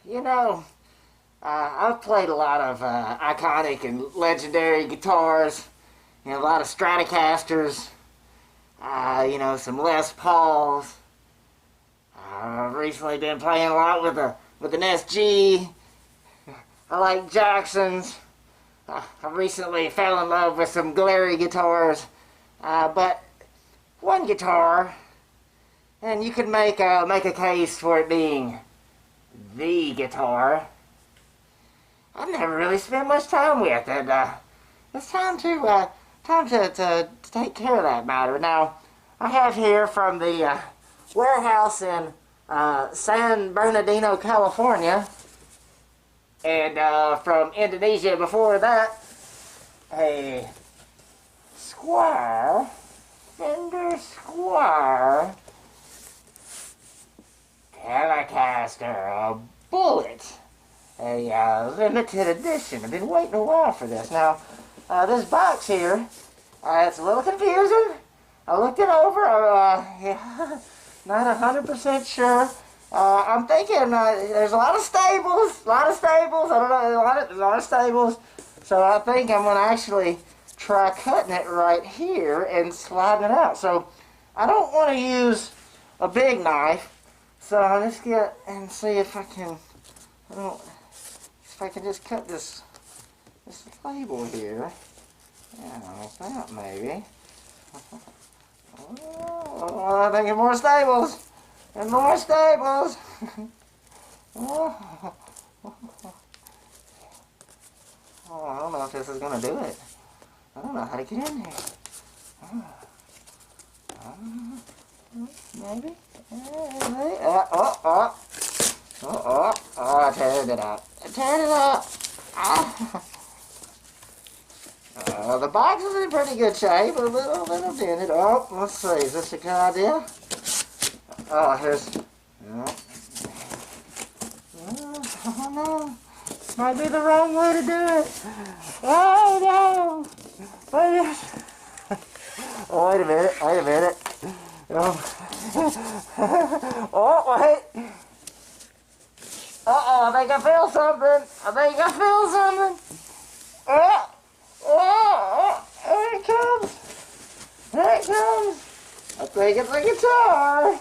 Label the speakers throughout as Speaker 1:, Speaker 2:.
Speaker 1: You know, I've played a lot of iconic and legendary guitars. You know, a lot of Stratocasters. Some Les Pauls. I've recently been playing a lot with an SG. I like Jacksons. I recently fell in love with some glary guitars. But one guitar, and you could make a case for it being the guitar I've never really spent much time with, and it's time to take care of that matter. Now, I have here from the warehouse in San Bernardino, California, and from Indonesia before that, a Squire, Fender Squire Telecaster, a Bullet, a limited edition. I've been waiting a while for this. Now, this box here, it's a little confusing. I looked it over. Not 100% sure. I'm thinking there's a lot of staples. I don't know, a lot of staples. So I think I'm going to actually try cutting it right here and sliding it out. So I don't want to use a big knife. So I'll just get and see if I can. If I can just cut this label here. Yeah, like that maybe. Oh, I think more staples. And more staples. Oh, I don't know if this is going to do it. I don't know how to get in here. Maybe? I teared it up. The box is in pretty good shape. A little dented. Oh, let's see. Is this a good idea? Oh, here's... Oh, no. Might be the wrong way to do it. Oh, no. Oh, wait a minute. Oh, wait. Uh-oh, I think I feel something. There it comes. I think it's a guitar.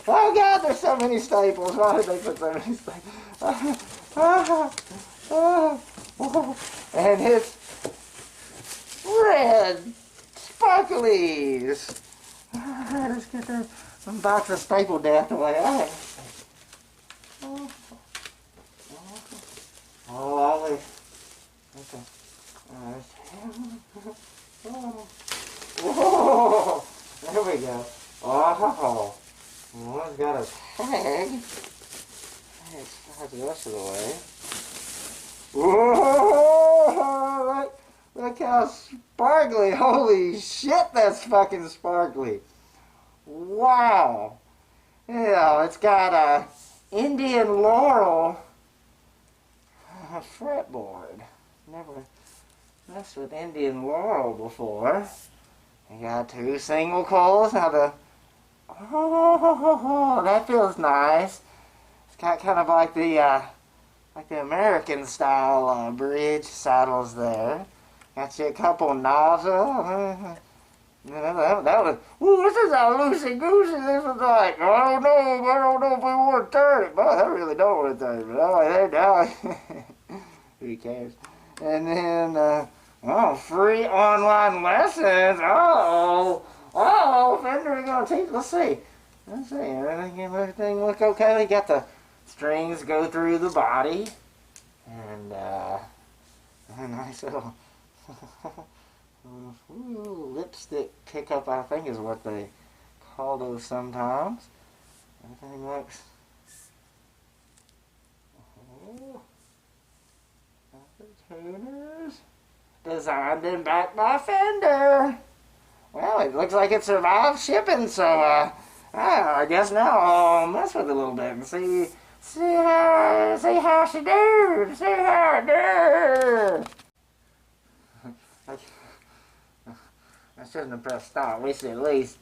Speaker 1: Oh, God, there's so many staples. Why did they put so many staples? And it's red sparklies. Let's get that box of staple death away. Oh, okay. Whoa! There we go. Oh, one's got a tag. Let's slide the rest of the way. Whoa! Look how sparkly. Holy shit, that's fucking sparkly. Wow. Yeah, it's got a Indian Laurel fretboard. Never messed with Indian Laurel before. You got 2 single coils. Now that feels nice. It's got kind of like the American style bridge saddles there. Got you a couple nozzles. That was, ooh, this is how loosey-goosey this was like. I don't know if we want to turn it, but I really don't want to turn it. But now, who cares? And then, free online lessons. Fender gonna teach. Let's see. Everything look okay. They got the strings go through the body, and a nice little. Lipstick pickup, I think, is what they call those sometimes. Everything looks... tuners. Designed and backed by Fender. Well, it looks like it survived shipping, so I guess now I'll mess with it a little bit and see how she do. See how it do. I shouldn't have pressed stop. We should at least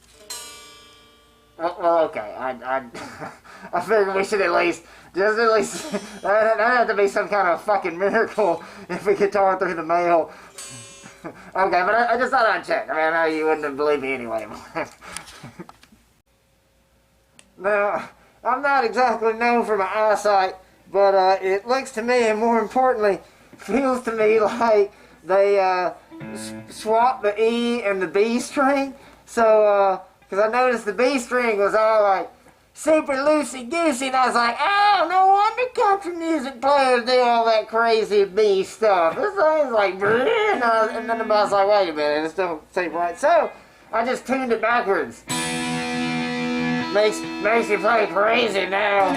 Speaker 1: Well, okay. I figured we should at least that had to be some kind of fucking miracle if we guitar through the mail. Okay, but I just thought I'd check. I mean, I know you wouldn't believe me anyway. Now, I'm not exactly known for my eyesight, but it looks to me, and more importantly, feels to me like they swapped the E and the B string. So, because I noticed the B string was all like super loosey-goosey, and I was like, oh, no wonder country music players do all that crazy B stuff. This thing's like, and then I was like, wait a minute, this don't seem right. So, I just tuned it backwards. Makes you play crazy now.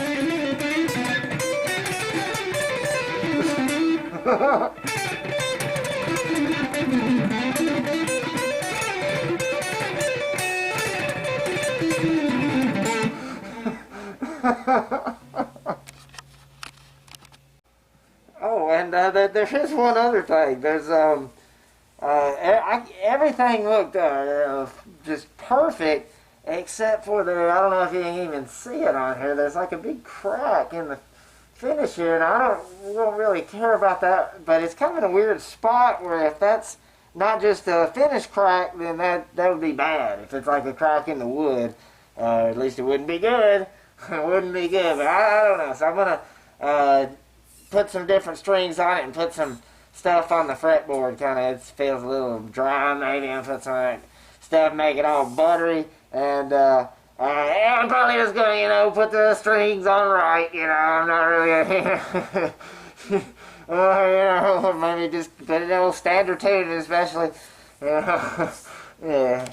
Speaker 1: Oh, and there is one other thing. There's everything looked just perfect, except for I don't know if you can even see it on here. There's like a big crack in the finish here, and I don't really care about that. But it's kind of in a weird spot where if that's not just a finish crack, then that would be bad. If it's like a crack in the wood, at least it wouldn't be good. It wouldn't be good, but I don't know. So I'm gonna put some different strings on it and put some stuff on the fretboard. Kind of, it feels a little dry maybe, and put some stuff, make it all buttery. And I'm probably just gonna, put the strings on right. I'm not really, maybe just put a little standard tune, especially, yeah.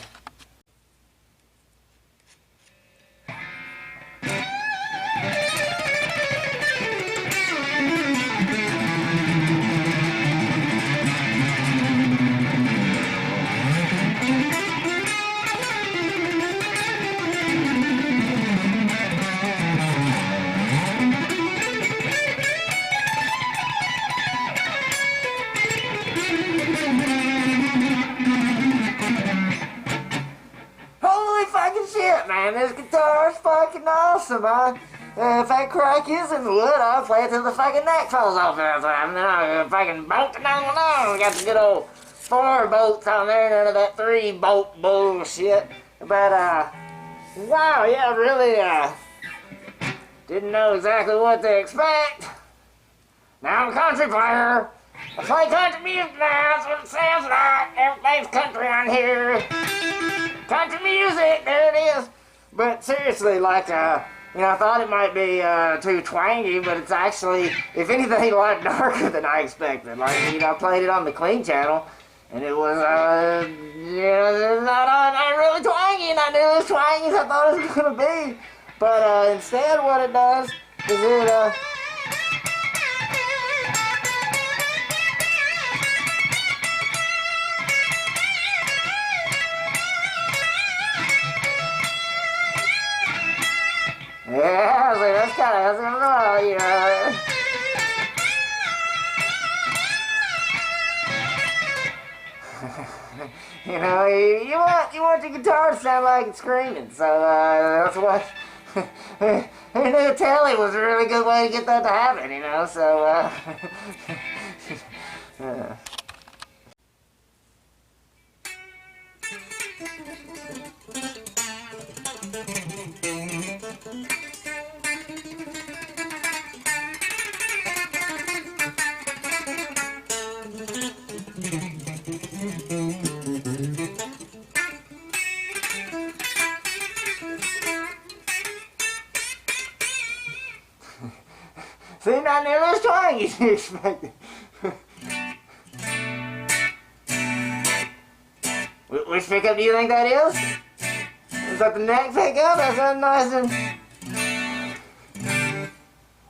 Speaker 1: Man, this guitar is fucking awesome. If that crack is in the wood, I'll play it till the fucking neck falls off. I'm fucking bolting on. We got the good old 4 bolts on there, none of that 3 bolt bullshit. But wow, yeah, really didn't know exactly what to expect. Now I'm a country player. I play country music now. That's what it sounds like. Everything's country on here. Country music, there it is. But seriously, like, I thought it might be too twangy, but it's actually, if anything, a lot darker than I expected. Like, I played it on the clean channel, and it was, not really twangy, and I knew it was twangy as I thought it was going to be. But instead, what it does is it, yeah, that's kind of, you want your guitar to sound like it's screaming, so that's what. Who knew Telly was a really good way to get that to happen, so. See, not nearly as twangy as you expected. Which pickup do you think that is? Is that the neck pickup? That's not nice and...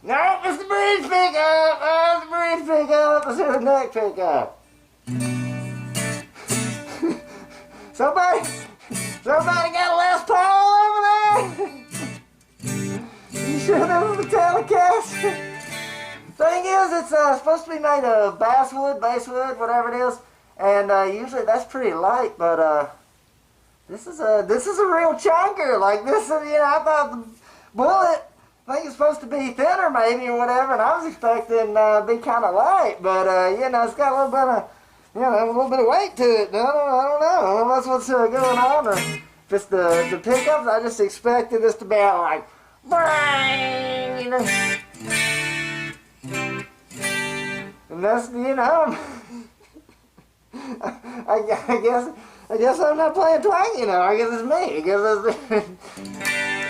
Speaker 1: No, it's the bridge pickup! Oh, it's the bridge pickup! Let's hear the neck pickup. Somebody got a Les Paul over there? You sure that was the Telecaster? Thing is, it's supposed to be made of basswood, whatever it is, and usually that's pretty light, but This is a real chunker. Like this is, I thought the bullet thing is supposed to be thinner maybe or whatever, and I was expecting be kind of light, but it's got a little bit of, a little bit of weight to it. I don't know. That's what's going on, or just the pickups. I just expected this to be all like, bang, and that's, I guess I'm not playing twang, I guess it's me. I guess it's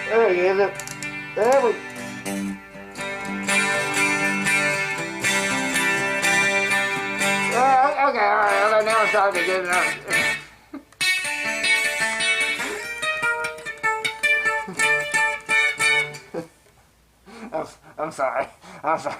Speaker 1: there we go. There we okay, alright, now I'm starting to get enough. I'm sorry. I'm sorry.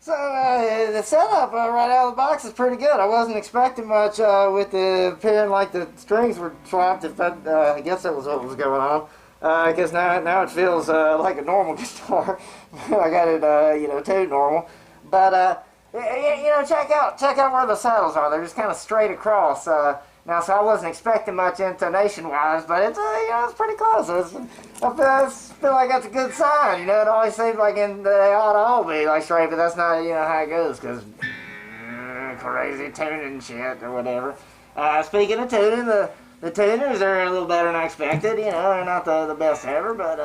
Speaker 1: So the setup right out of the box is pretty good. I wasn't expecting much with the appearing like the strings were swapped. If that, I guess that was what was going on. Because now it feels like a normal guitar. I got it, tuned normal. But check out where the saddles are. They're just kind of straight across. Now, so I wasn't expecting much intonation-wise, but it's it's pretty close. I feel like that's a good sign. It always seems like they ought to all be like straight, but that's not how it goes, because crazy tuning shit or whatever. Speaking of tuning, the tuners are a little better than I expected. They're not the best ever, but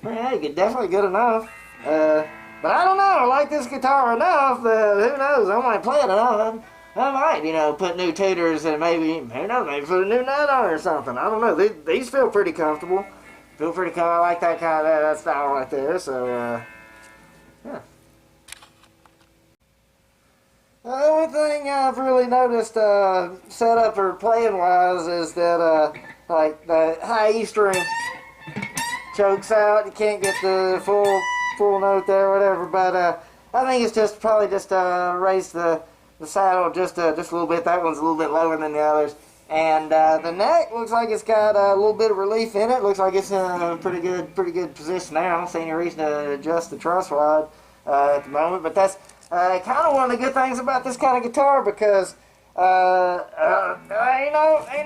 Speaker 1: definitely good enough. But I don't know. I like this guitar enough that who knows? I might play it enough. I might, put new tuners and maybe, who knows, maybe put a new nut on it or something. I don't know. These feel pretty comfortable. I like that kind of that style right there. So, yeah. The only thing I've really noticed setup or playing wise is that like the high E string chokes out. You can't get the full note there, or whatever. But I think it's just probably just raise the saddle just a little bit. That one's a little bit lower than the others. And the neck looks like it's got a little bit of relief in it. Looks like it's in a pretty good position now. I don't see any reason to adjust the truss rod at the moment. But that's kind of one of the good things about this kind of guitar, because ain't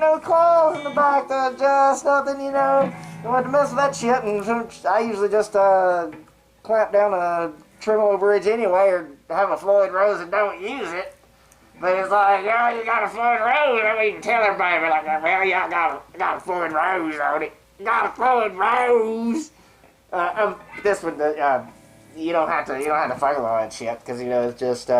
Speaker 1: no claws in the back to adjust, nothing, You don't have to mess with that shit. And I usually just clamp down a tremolo bridge anyway, or have a Floyd Rose and don't use it. But it's like, you got a Floyd Rose. I mean, tell everybody, like, well, yeah, I got a Floyd Rose on it. Got a Floyd Rose. This one, you don't have to follow all that shit, because it's just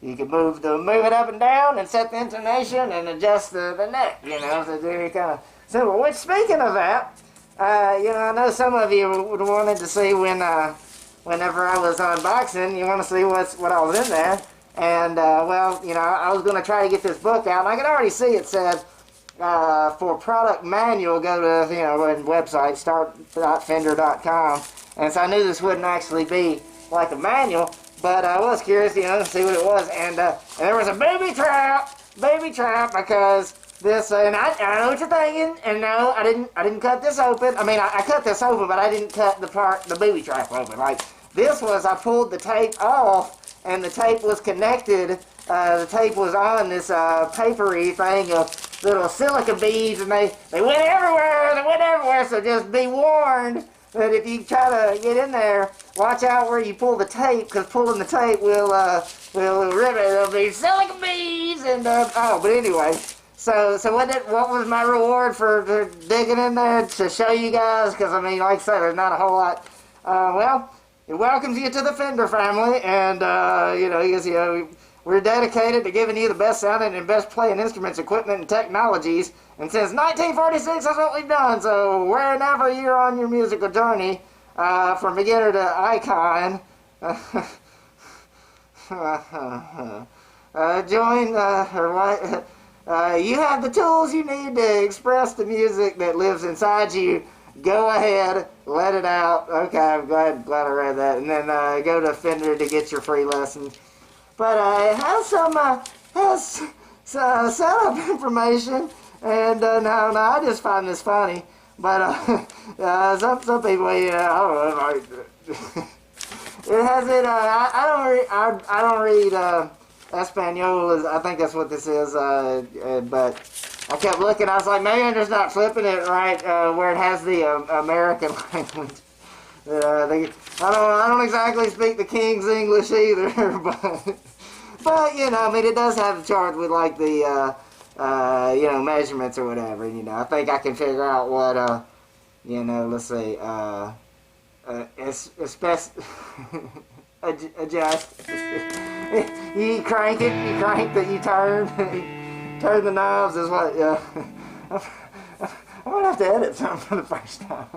Speaker 1: you can move it up and down and set the intonation and adjust the neck. So it's very kind of simple. Which, speaking of that, I know some of you would wanted to see whenever I was unboxing, you want to see what I was in there. And, I was going to try to get this book out, and I can already see it says, for product manual, go to, the website, start.fender.com. And so I knew this wouldn't actually be like a manual, but I was curious, to see what it was. And there was a booby trap, because this, and I know what you're thinking, and no, I didn't cut this open. I mean, I cut this open, but I didn't cut the booby trap open. Like, this was, I pulled the tape off, and the tape was connected. The tape was on this papery thing of little silica beads, and they went everywhere. So just be warned that if you try to get in there, watch out where you pull the tape, because pulling the tape will rip it. There'll be silica beads, and but anyway. So what was my reward for digging in there to show you guys? Because, I mean, like I said, there's not a whole lot. it welcomes you to the Fender family, and you know, he goes, you know, we're dedicated to giving you the best sounding and best playing instruments, equipment, and technologies. And since 1946, that's what we've done. So wherever you're on your musical journey, from beginner to icon, you have the tools you need to express the music that lives inside you. Go ahead, let it out. Okay, I'm glad I read that. And then go to Fender to get your free lessons. But it has some setup information, and no, I just find this funny. But some people, you know, I don't know. It has it. I don't read Espanol. I think that's what this is. But I kept looking. I was like, maybe I'm just not flipping it right where it has the American language. I don't exactly speak the King's English either, but you know, I mean, it does have the chart with like the you know, measurements or whatever. You know, I think I can figure out what you know, let's see, adjust. You crank it, you turn the knobs is what. I'm gonna have to edit something for the first time.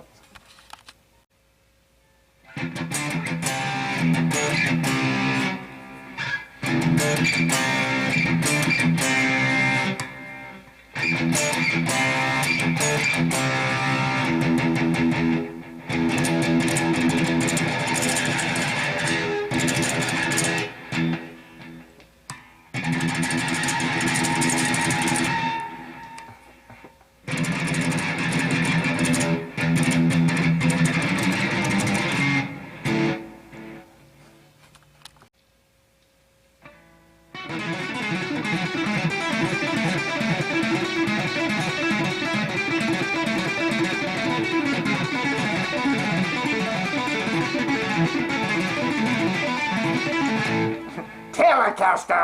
Speaker 1: Telecaster!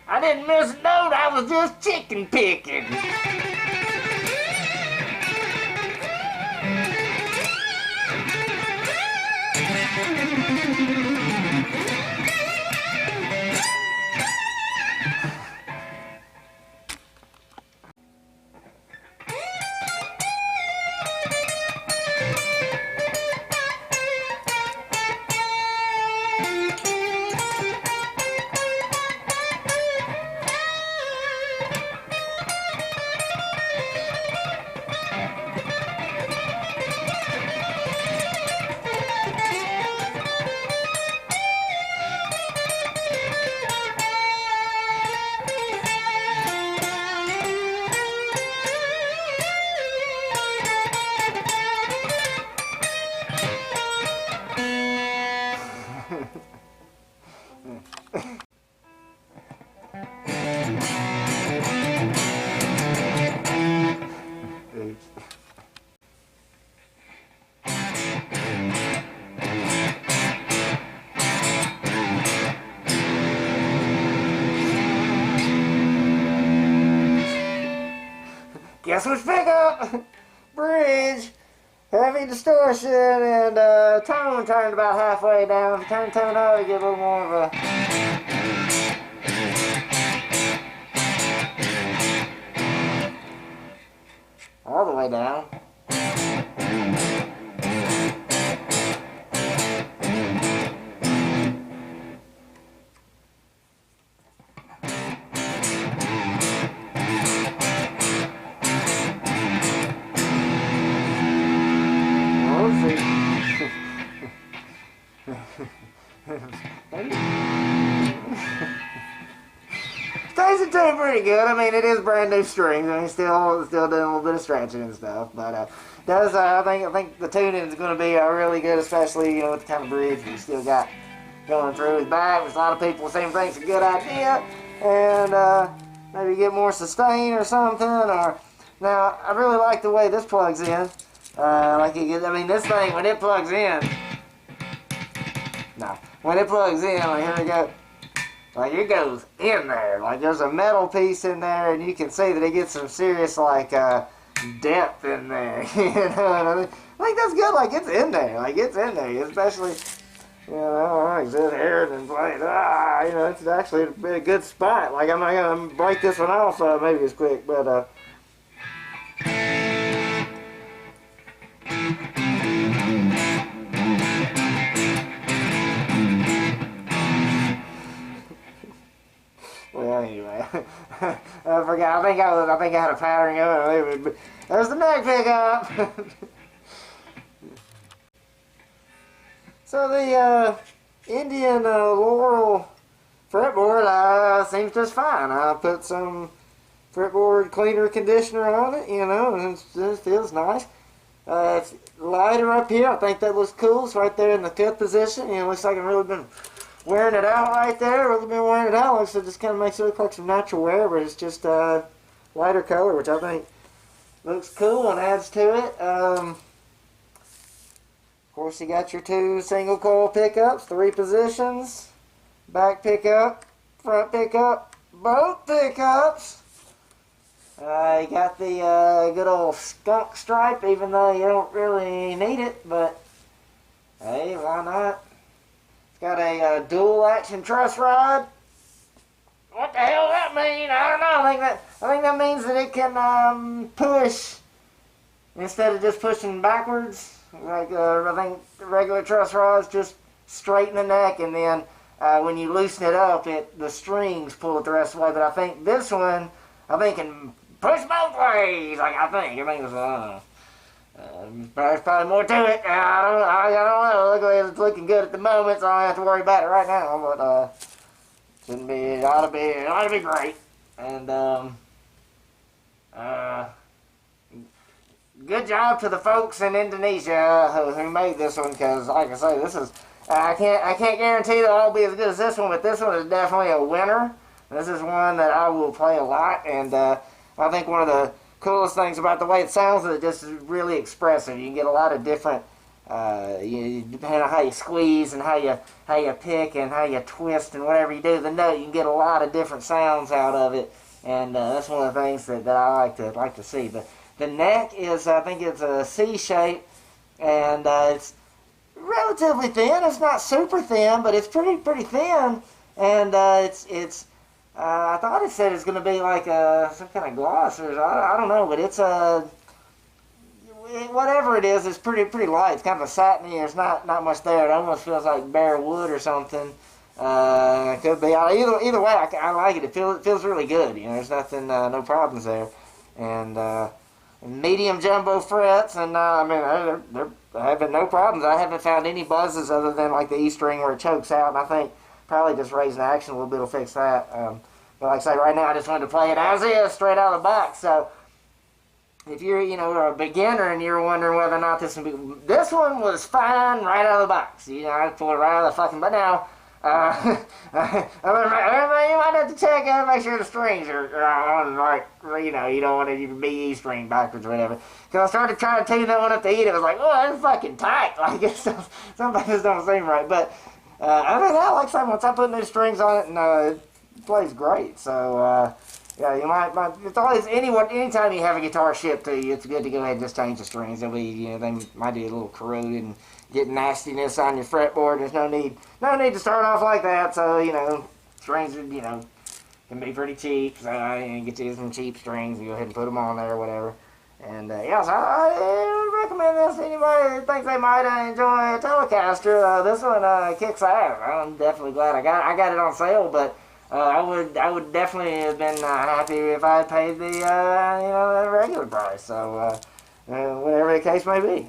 Speaker 1: I didn't miss a note, I was just chicken picking. Guess which pickup? Bridge, heavy distortion, and tone turned about halfway down. Turn tone up to get a little more of a... all the way down. Stays in tune pretty good. I mean, it is brand new strings. I mean, still doing a little bit of stretching and stuff. But does I think the tuning is going to be really good, especially, you know, with the kind of bridge we still got going through his back, which a lot of people seem to think is a good idea. And maybe get more sustain or something. Or now, I really like the way this plugs in. I mean, this thing when it plugs in. when it plugs in, like here we go, like it goes in there. Like there's a metal piece in there, and you can see that it gets some serious like depth in there. You know what I mean? Like that's good. Like it's in there. Like it's in there, especially. You know, like this here and play. You know, it's actually a good spot. Like I'm not gonna break this one off maybe as quick, but well, anyway, I forgot. I think I had a pattern going. There's the neck pickup. So the Indian Laurel fretboard seems just fine. I put some fretboard cleaner conditioner on it, you know, and it feels nice. It's lighter up here. I think that looks cool. It's right there in the fifth position. You know, looks like I've really been wearing it out right there. Really been wearing it out. Looks like it just kind of makes it look like some natural wear, but it's just lighter color, which I think looks cool and adds to it. Of course, you got your two single coil pickups, 3 positions, back pickup, front pickup, both pickups. You got the good old skunk stripe, even though you don't really need it, but hey, why not? It's got a dual action truss rod. What the hell does that mean? I don't know. I think that means that it can push instead of just pushing backwards. Like I think the regular truss rods just straighten the neck, and then when you loosen it up, the strings pull it the rest of the way. But I think this one, can push both ways. Like I think there's probably more to it. I don't know. Look like it's looking good at the moment, so I don't have to worry about it right now. But shouldn't be. It ought to be great. And good job to the folks in Indonesia who made this one, because like I say, this is I can't guarantee that it'll be as good as this one, but this one is definitely a winner. This is one that I will play a lot, and I think one of the coolest things about the way it sounds is it just is really expressive. You can get a lot of different depending on how you squeeze and how you pick and how you twist and whatever you do the note, you can get a lot of different sounds out of it, and that's one of the things that I like to see. The neck is, I think it's a C shape, and it's relatively thin. It's not super thin, but it's pretty thin, and it's I thought it said it's going to be like some kind of gloss, or I don't know, but it's whatever it is, it's pretty light. It's kind of a satiny. There's not much there. It almost feels like bare wood or something. It could be either way. I like it. It feels really good. You know, there's nothing, no problems there, and medium jumbo frets, and there have been no problems. I haven't found any buzzes other than like the E string where it chokes out, and I think probably just raising action a little bit will fix that. But like I say, right now I just wanted to play it as is, straight out of the box. So if you're a beginner and you're wondering whether or not this one was fine right out of the box. You know, I pulled it right out of the fucking. But now you might have to check out, make sure the strings are on right. You know, you don't want to even be E string backwards or whatever. Because I started trying to tune that one up to eat. It was like, oh, that's fucking tight. Like some things don't seem right. But other than that, like I said, once I put new strings on it, and it plays great. So yeah, you might. It's always anytime you have a guitar shipped to you, it's good to go ahead and just change the strings. They'll be, they might be a little corroded and get nastiness on your fretboard. There's no need to start off like that. So strings can be pretty cheap. So get you some cheap strings and go ahead and put them on there or whatever. And yeah, so I would recommend this to anybody that thinks they might enjoy a Telecaster. This one kicks ass. I'm definitely glad I got it on sale, but I would definitely have been happy if I had paid the regular price. So whatever the case may be.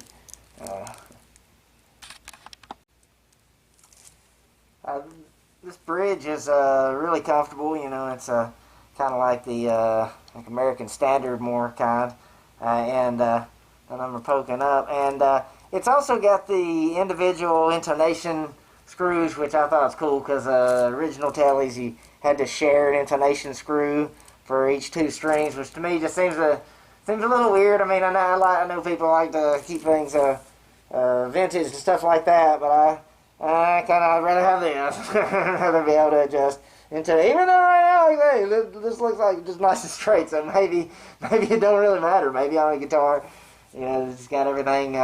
Speaker 1: This bridge is really comfortable. It's kind of like the like American Standard more kind, and the number poking up, and it's also got the individual intonation screws, which I thought was cool, because original Tellies you had to share an intonation screw for each 2 strings, which to me just seems a little weird. I mean, I know people like to keep things vintage and stuff like that, but I'd rather have this. I'd rather be able to adjust into it. Even though right now, like, hey, this looks like just nice and straight, so maybe it don't really matter. Maybe on a guitar, it's got everything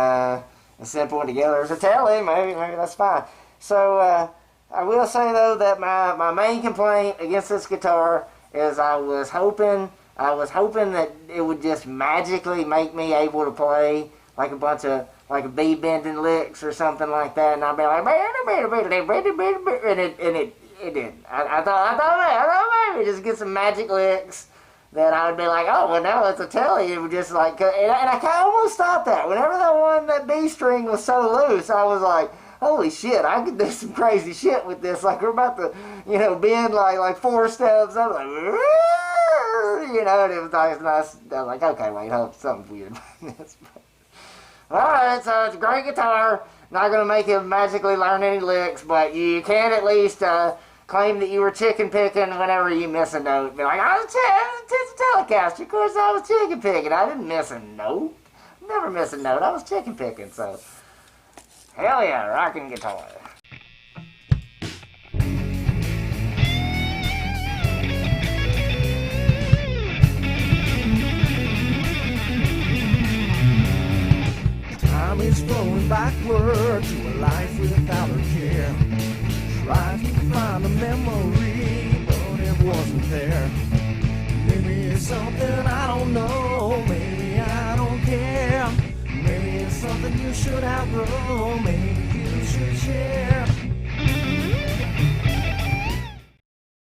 Speaker 1: simple and together as a Tele. Maybe that's fine. So I will say though that my main complaint against this guitar is I was hoping that it would just magically make me able to play like a bunch of like B bending licks or something like that, and I'd be like, and it didn't. I thought maybe just get some magic licks that I would be like, oh well, now it's a Tele. It would just like, and I kind of almost thought that whenever that B string was so loose, I was like, holy shit, I could do some crazy shit with this. Like we're about to, bend like 4 steps. I was like, and it was nice. I was like, okay, wait, hold, something's weird about this. Alright, so it's a great guitar. Not going to make him magically learn any licks, but you can at least claim that you were chicken picking whenever you miss a note. Be like, it's a Telecaster. Of course I was chicken picking. I didn't miss a note. Never miss a note. I was chicken picking, so hell yeah, rocking guitar.
Speaker 2: Time is flowing backward to a life without a care. Trying to find a memory, but it wasn't there. Maybe it's something I don't know, maybe I don't care. Maybe it's something you should outgrow, maybe you should share.